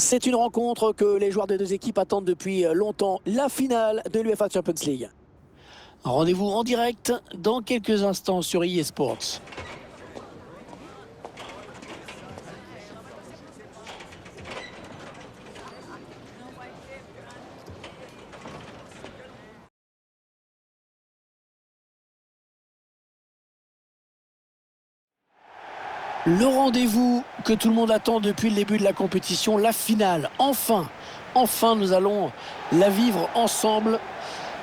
C'est une rencontre que les joueurs des deux équipes attendent depuis longtemps, la finale de l'UEFA Champions League. Rendez-vous en direct dans quelques instants sur EA Sports. Le rendez-vous que tout le monde attend depuis le début de la compétition, la finale. Enfin, nous allons la vivre ensemble.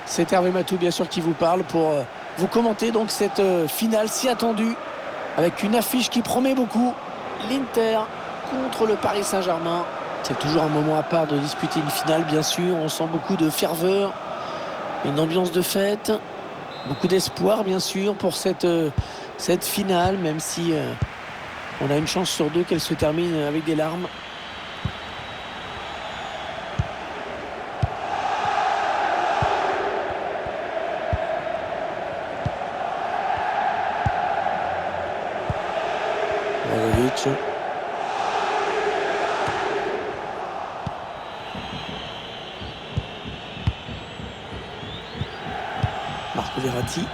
C'est Hervé Matou, bien sûr, qui vous parle pour vous commenter donc cette finale si attendue, avec une affiche qui promet beaucoup. L'Inter contre le Paris Saint-Germain. C'est toujours un moment à part de disputer une finale, bien sûr. On sent beaucoup de ferveur, une ambiance de fête, beaucoup d'espoir, bien sûr, pour cette finale, même si on a une chance sur deux qu'elle se termine avec des larmes. Vlahović. Marco Verratti.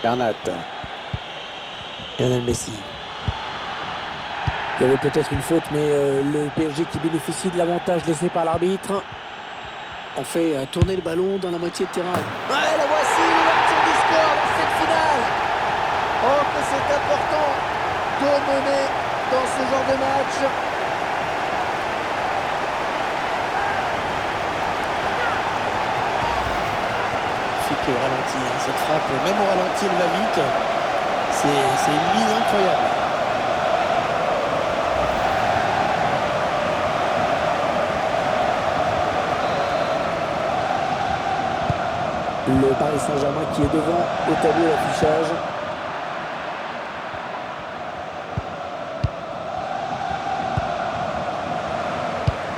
Bernat. Lionel Messi. Il y avait peut-être une faute, mais le PSG qui bénéficie de l'avantage laissé par l'arbitre. On fait tourner le ballon dans la moitié de terrain. Ouais, la voici, l'ouverture du score dans cette finale. Oh, que c'est important de mener dans ce genre de match. Au ralenti, hein. Cette frappe, même au ralenti, elle va vite. C'est une mise incroyable. Le Paris Saint-Germain qui est devant au tableau d'affichage.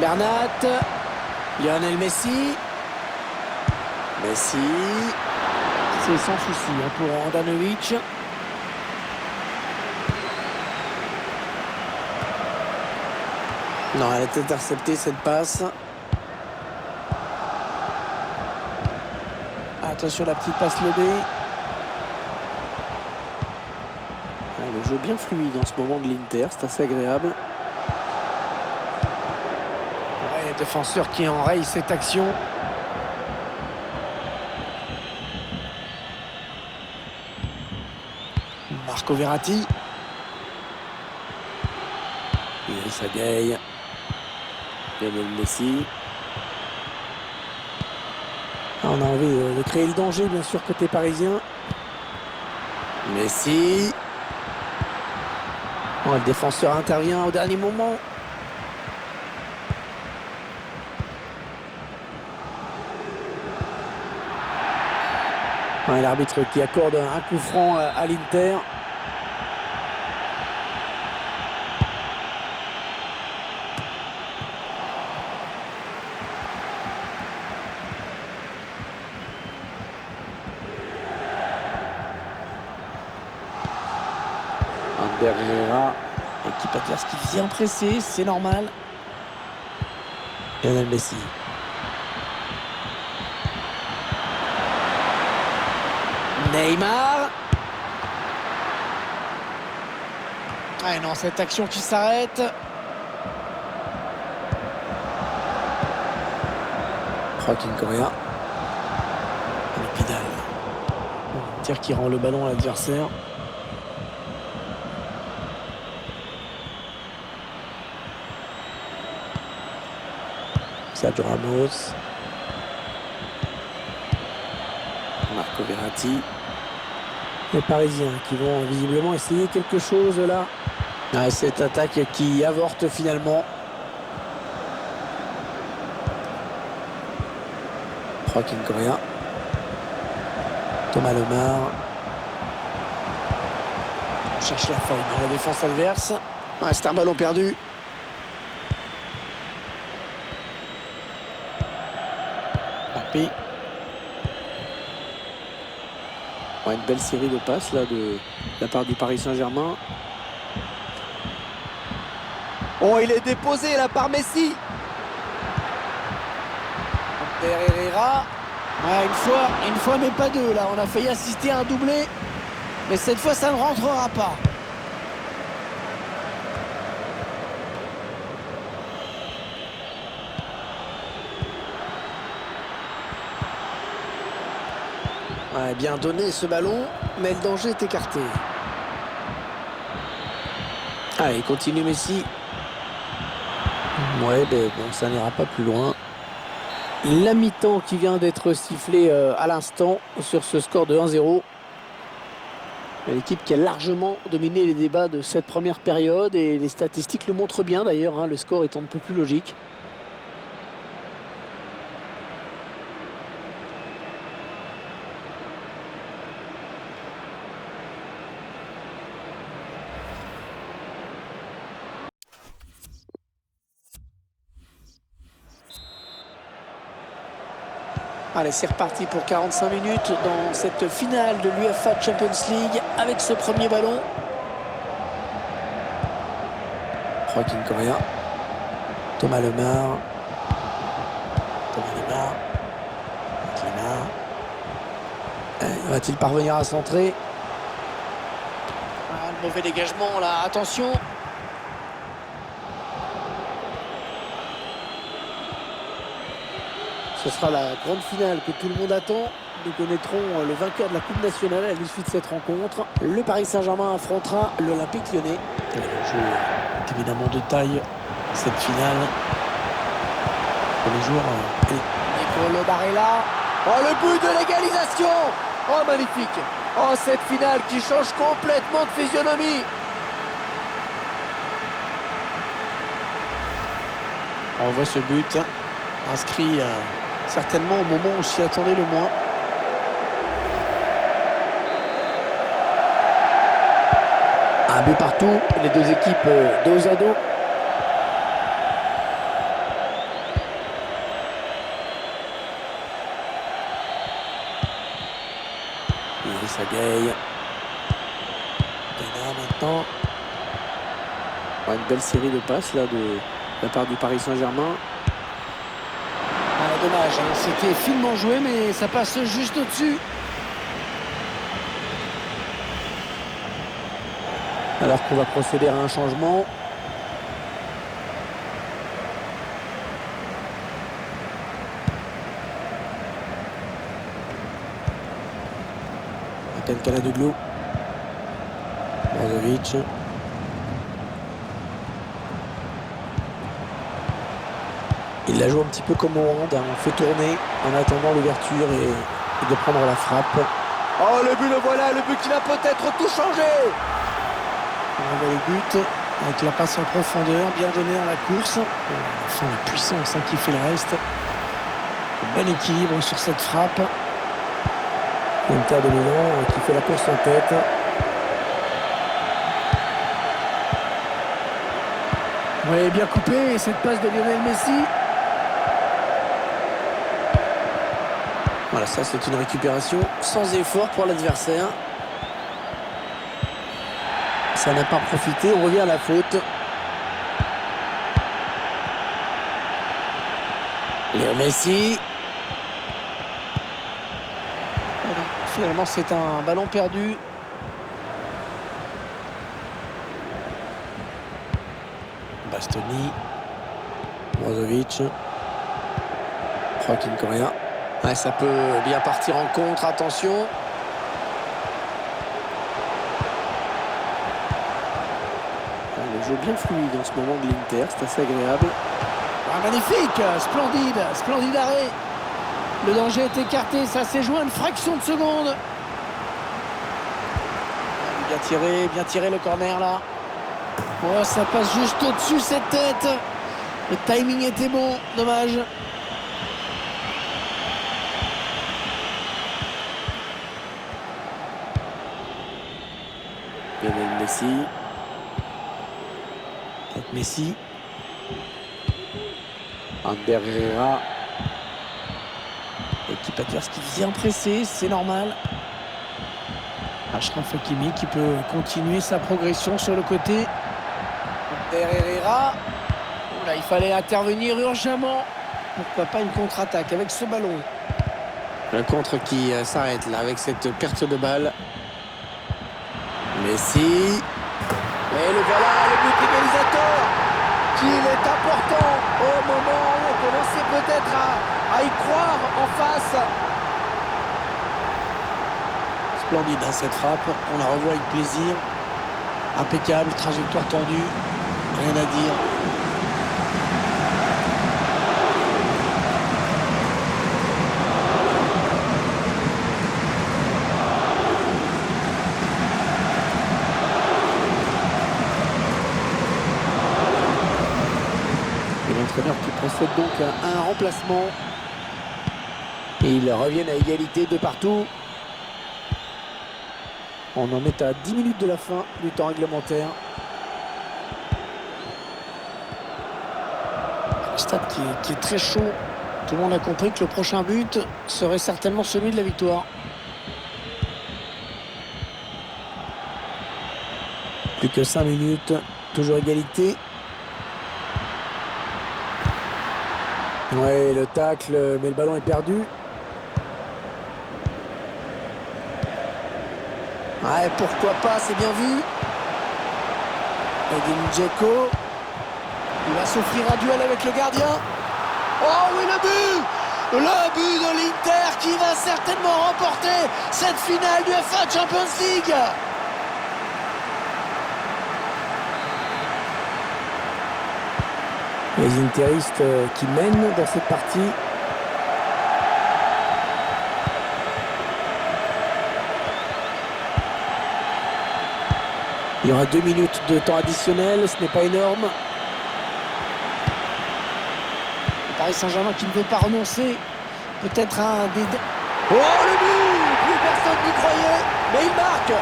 Bernat. Lionel Messi. Messi, c'est sans souci pour Handanovic. Non, elle est interceptée cette passe. Attention la petite passe lobée. Le jeu bien fluide en ce moment de l'Inter, c'est assez agréable. Ouais, défenseur qui enraye cette action. Marco Verratti. Idrissa Gueye. Lionel Messi. On a envie de créer le danger, bien sûr, côté parisien. Messi. Oh, le défenseur intervient au dernier moment. Ouais, l'arbitre qui accorde un coup franc à l'Inter. Ander Herrera, équipe adverse qui vient presser, c'est normal. Lionel Messi. Neymar. Ah non, cette action qui s'arrête. Joaquin Correa. Vidal. Tir qui rend le ballon à l'adversaire. Sergio Ramos. Marco Verratti. Les Parisiens qui vont visiblement essayer quelque chose là. Ah, cette attaque qui avorte finalement. Joaquin Correa. Thomas Lemar. On cherche la faille dans la défense adverse. Ah, c'est un ballon perdu. Mbappé. Une belle série de passes là de la part du Paris Saint-Germain. Oh, il est déposé là par Messi. Herrera. Ouais, une fois mais pas deux. Là, on a failli assister à un doublé. Mais cette fois, ça ne rentrera pas. Ouais, bien donné ce ballon, mais le danger est écarté. Allez, continue Messi. Ouais, ben bon, ça n'ira pas plus loin. La mi-temps qui vient d'être sifflée à l'instant sur ce score de 1-0. L'équipe qui a largement dominé les débats de cette première période et les statistiques le montrent bien d'ailleurs, hein, le score étant un peu plus logique. Allez, c'est reparti pour 45 minutes dans cette finale de l'UEFA Champions League avec ce premier ballon. Joaquin Correa. Thomas Lemar. Va-t-il parvenir à centrer? Ah, le mauvais dégagement là, attention. Ce sera la grande finale que tout le monde attend. Nous connaîtrons le vainqueur de la Coupe nationale à l'issue de cette rencontre. Le Paris Saint-Germain affrontera l'Olympique Lyonnais. Le jeu est évidemment de taille, cette finale. Pour les joueurs. Nicolo Barella. Oh, le but de l'égalisation! Oh, magnifique! Oh, cette finale qui change complètement de physionomie. On voit ce but inscrit certainement au moment où on s'y attendait le moins. Un but partout, les deux équipes dos à dos. Idrissa Gueye. Pena maintenant. Une belle série de passes là de la part du Paris Saint-Germain. Ah, dommage, hein. C'était finement joué mais ça passe juste au-dessus. Alors qu'on va procéder à un changement. Kaladoglou. Brozovic. Il la joue un petit peu comme au hand, hein. On fait tourner en attendant l'ouverture et de prendre la frappe. Oh, le but, le voilà, le but qui va peut-être tout changer. On voit le but avec la passe en profondeur, bien donnée dans la course. Enfin, la puissance qui fait le reste. Bon équilibre sur cette frappe. Inter de Milan qui fait la course en tête. Oui, bien coupé, cette passe de Lionel Messi. Voilà, ça c'est une récupération sans effort pour l'adversaire. Ça n'a pas profité, on revient à la faute. Léo Messi. Finalement, c'est un ballon perdu. Bastoni. Brozovic. Joaquin Correa. Ouais, ça peut bien partir en contre, attention. Le jeu bien fluide en ce moment de l'Inter, c'est assez agréable. Ah, magnifique, splendide arrêt. Le danger est écarté, ça s'est joué à une fraction de seconde. Bien tiré le corner là. Oh, ça passe juste au-dessus cette tête. Le timing était bon, dommage. Lionel Messi. Messi. Ander Herrera. Équipe adverse qui vient presser, c'est normal. Achraf Hakimi qui peut continuer sa progression sur le côté. Herrera. Oh là, il fallait intervenir urgemment. Pourquoi pas une contre-attaque avec ce ballon. Le contre qui s'arrête là avec cette perte de balle. Messi. Et le voilà, le but égalisateur. Qu'il est important au moment où on commençait peut-être à y croire en face. Splendide hein, cette frappe. On la revoit avec plaisir. Impeccable, trajectoire tendue. Rien à dire. L'entraîneur qui procède donc à un remplacement. Et ils reviennent à égalité de partout. On en est à 10 minutes de la fin du temps réglementaire. Un stade qui est très chaud. Tout le monde a compris que le prochain but serait certainement celui de la victoire. Plus que 5 minutes, toujours égalité. Ouais, le tacle, mais le ballon est perdu. Ouais, pourquoi pas, c'est bien vu. Edin Dzeko. Il va s'offrir un duel avec le gardien. Oh oui, le but! Le but de l'Inter qui va certainement remporter cette finale du UEFA Champions League. Les interistes qui mènent dans cette partie. Il y aura 2 minutes de temps additionnel, ce n'est pas énorme. Le Paris Saint-Germain qui ne veut pas renoncer. Peut-être un des... Oh le but! Plus personne n'y croyait, mais il marque.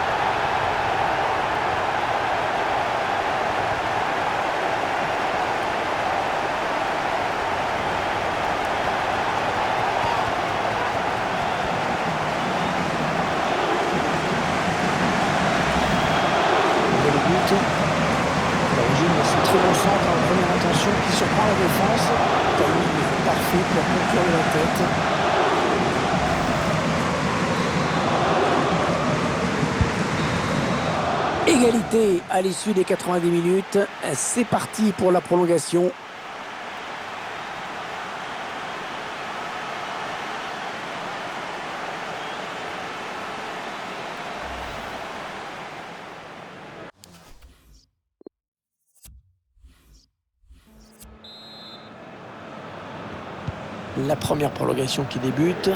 L'origine de ce très bon centre en première intention qui surprend la défense. Timing parfait pour conclure de la tête. Égalité à l'issue des 90 minutes. C'est parti pour la prolongation. La première prolongation qui débute.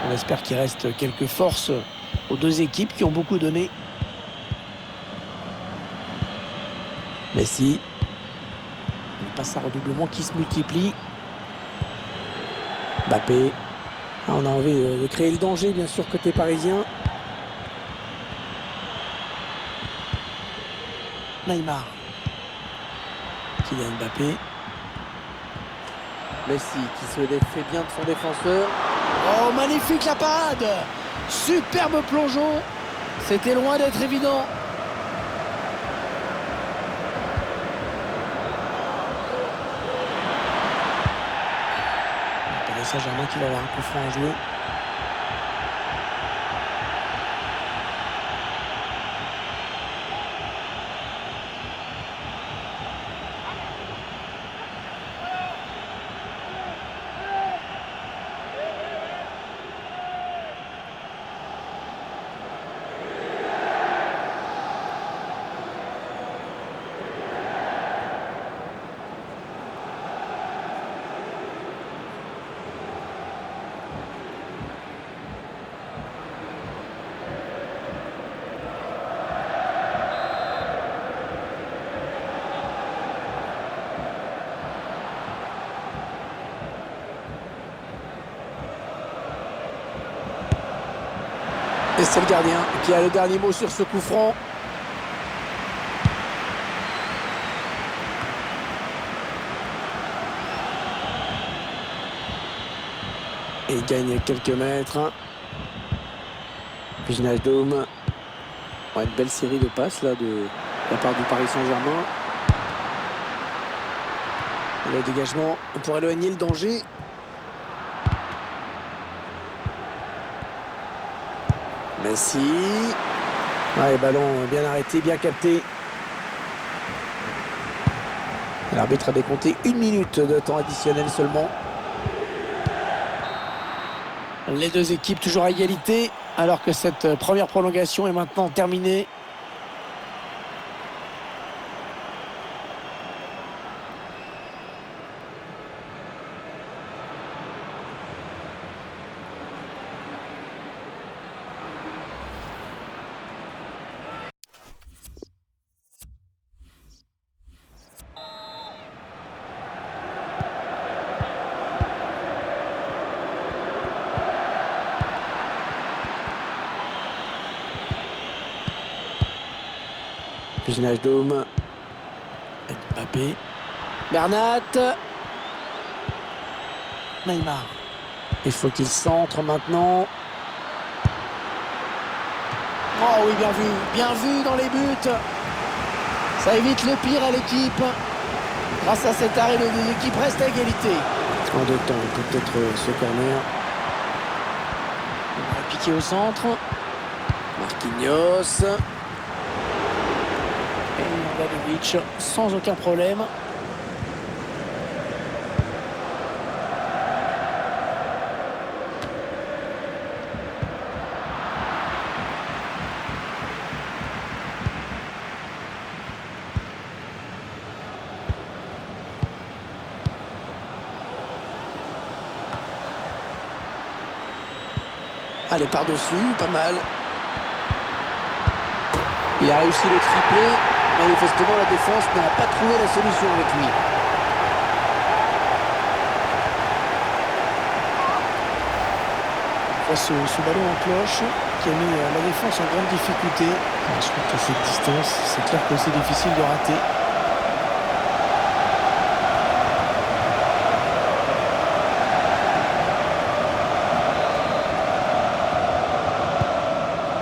On espère qu'il reste quelques forces aux deux équipes qui ont beaucoup donné. Messi. Une passe à redoublement qui se multiplie. Mbappé. On a envie de créer le danger, bien sûr, côté parisien. Neymar. Kylian Mbappé. Messi qui se défait bien de son défenseur. Oh, magnifique la parade! Superbe plongeon. C'était loin d'être évident. Le Paris Saint-Germain qui va avoir un coup franc à jouer. Et c'est le gardien qui a le dernier mot sur ce coup franc. Et il gagne quelques mètres. Wijnaldum. Ouais, une belle série de passes là de la part du Paris Saint-Germain. Le dégagement pour éloigner le danger. Messi. Ouais, ballon bien arrêté, bien capté. L'arbitre a décompté 1 minute de temps additionnel seulement. Les deux équipes toujours à égalité, alors que cette première prolongation est maintenant terminée. Fusilage d'homme. Mbappé. Bernat. Neymar. Il faut qu'il centre maintenant. Oh oui, bien vu dans les buts. Ça évite le pire à l'équipe. Grâce à cet arrêt, les deux équipes restent à égalité. En deux temps, peut-être ce corner. On va piquer au centre. Marquinhos. Et Ivanovic sans aucun problème. Allez, par-dessus, pas mal. Il a réussi le triplé. Manifestement, la défense n'a pas trouvé la solution avec lui. Face ce ballon en cloche qui a mis la défense en grande difficulté. Je trouve qu'à cette distance, c'est clair que c'est difficile de rater.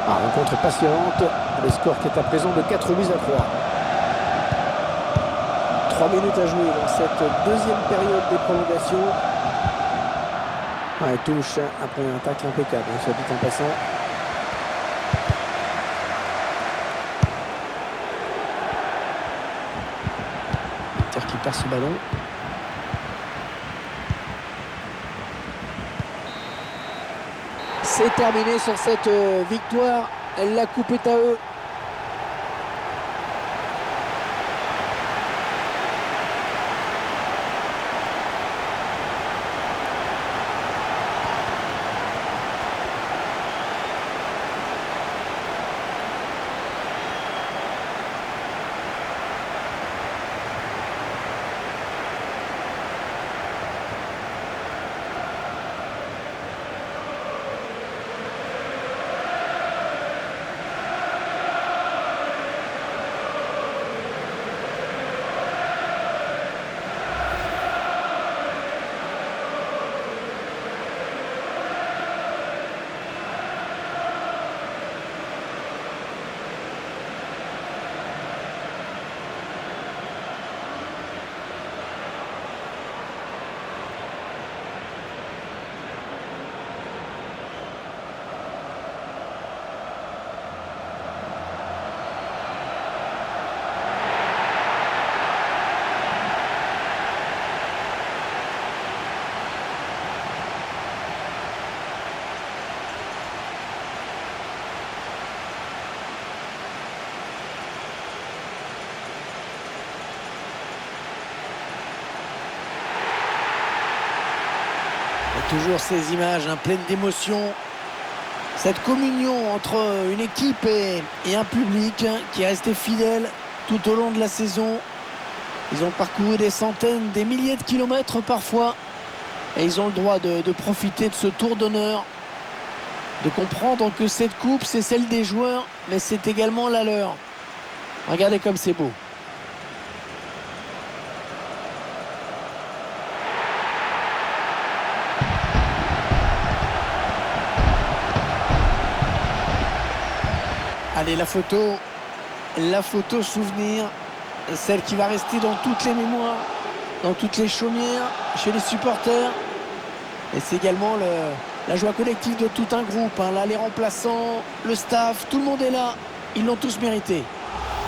Rencontre passionnante, le score qui est à présent de 4 buts à 3. 3 minutes à jouer dans cette deuxième période des prolongations. Ouais, touche après un tacle impeccable, soit dit en passant. Inter qui perd ce ballon. C'est terminé sur cette victoire. La coupe est à eux. Toujours ces images pleines d'émotion. Cette communion entre une équipe et un public qui est resté fidèle tout au long de la saison. Ils ont parcouru des centaines, des milliers de kilomètres parfois. Et ils ont le droit de profiter de ce tour d'honneur. De comprendre que cette coupe, c'est celle des joueurs, mais c'est également la leur. Regardez comme c'est beau. Allez, la photo souvenir, celle qui va rester dans toutes les mémoires. dans toutes les chaumières, chez les supporters. Et c'est également la joie collective de tout un groupe, hein. Là, les remplaçants, le staff, tout le monde est là. Ils l'ont tous mérité.